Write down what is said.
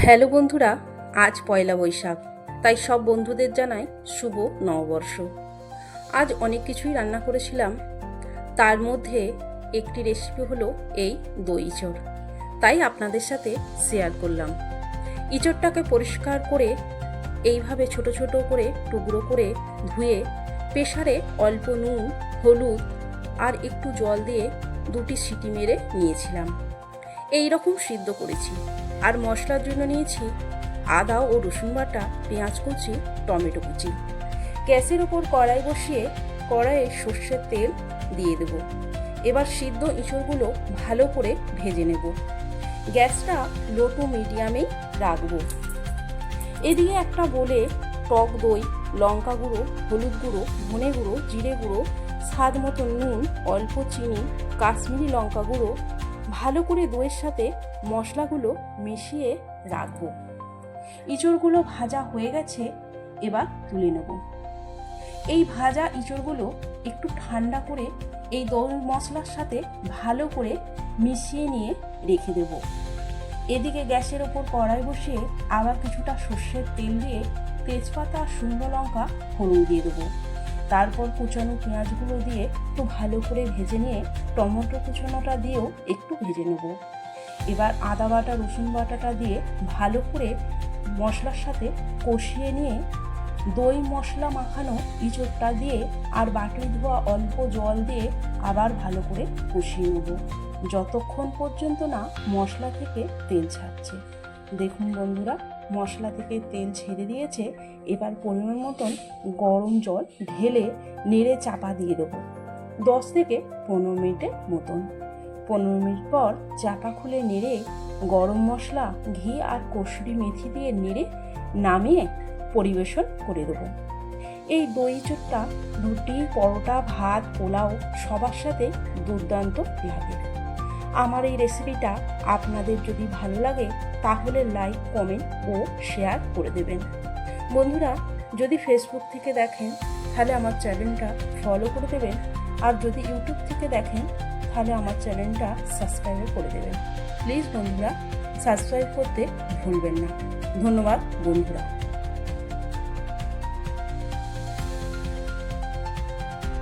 Hello বন্ধুরা, আজ পয়লা বৈশাখ, তাই সব বন্ধুদের জানাই শুভ নববর্ষ। আজ অনেক কিছুই রান্না করেছিলাম, তার মধ্যে একটি রেসিপি হলো এই দই ইঁচড়, তাই আপনাদের সাথে শেয়ার করলাম। ইঁচড়টাকে পরিষ্কার করে এইভাবে ছোট ছোট করে টুকরো করে ধুয়ে প্রেসারে অল্প নুন, হলুদ আর একটু জল দিয়ে 2টি সিটি মেরে নিয়েছিলাম। এই রকম সিদ্ধ করেছি। আর মশলার জন্য নিয়েছি আদা ও রসুন বাটা, পেঁয়াজ কুচি, টমেটো কুচি। গ্যাসের ওপর কড়াই বসিয়ে কড়াইয়ে সর্ষের তেল দিয়ে দেব। এবার সিদ্ধ ইঁচড়গুলো ভালো করে ভেজে নেব। গ্যাসটা লো টু মিডিয়ামেই রাখবো। এদিকে একটা বলে টক দই, লঙ্কা গুঁড়ো, হলুদ গুঁড়ো, ধনে গুঁড়ো, জিরে গুঁড়ো, স্বাদ মতো নুন, অল্প চিনি, কাশ্মীরি লঙ্কা গুঁড়ো ভালো করে দইয়ের সাথে মশলাগুলো মিশিয়ে রাখবো। ইঁচড়গুলো ভাজা হয়ে গেছে, এবার তুলে নেব। এই ভাজা ইঁচড়গুলো একটু ঠান্ডা করে এই দই মশলার সাথে ভালো করে মিশিয়ে নিয়ে রেখে দেব। এদিকে গ্যাসের ওপর কড়াই বসিয়ে আবার কিছুটা সর্ষের তেল দিয়ে তেজপাতা আর শুকনো লঙ্কা ফোড়ন দিয়ে দেবো। তারপর কুচানো পেঁয়াজগুলো দিয়ে একটু ভালো করে ভেজে নিয়ে টমেটো কুচানোটা দিয়েও একটু ভেজে নেব। এবার আদা বাটা, রসুন বাটাটা দিয়ে ভালো করে মশলার সাথে কষিয়ে নিয়ে দই মশলা মাখানো ইঁচড়টা দিয়ে আর বাটি ধোয়া অল্প জল দিয়ে আবার ভালো করে কষিয়ে নেব, যতক্ষণ পর্যন্ত না মশলা থেকে তেল ছাড়ছে। দেখুন বন্ধুরা, মশলা থেকে তেল ছেড়ে দিয়েছে। এবার পরিমাণ মতন গরম জল ঢেলে নেড়ে চাপা দিয়ে দেবো 10 থেকে 15 মিনিটের মতন। 15 মিনিট পর চাপা খুলে নেড়ে গরম মশলা, ঘি আর কসুরি মেথি দিয়ে নেড়ে নামিয়ে পরিবেশন করে দেবো। এই দই ইঁচড়টা রুটি, পরোটা, ভাত, পোলাও সবার সাথে দুর্দান্ত লাগে। আমার এই রেসিপিটা আপনাদের যদি ভালো লাগে তাহলে লাইক, কমেন্ট ও শেয়ার করে দেবেন। বন্ধুরা, যদি ফেসবুক থেকে দেখেন তাহলে আমার চ্যানেলটা ফলো করে দেবেন, আর যদি ইউটিউব থেকে দেখেন তাহলে আমার চ্যানেলটা সাবস্ক্রাইব করে দেবেন। প্লিজ বন্ধুরা, সাবস্ক্রাইব করতে ভুলবেন না। ধন্যবাদ বন্ধুরা।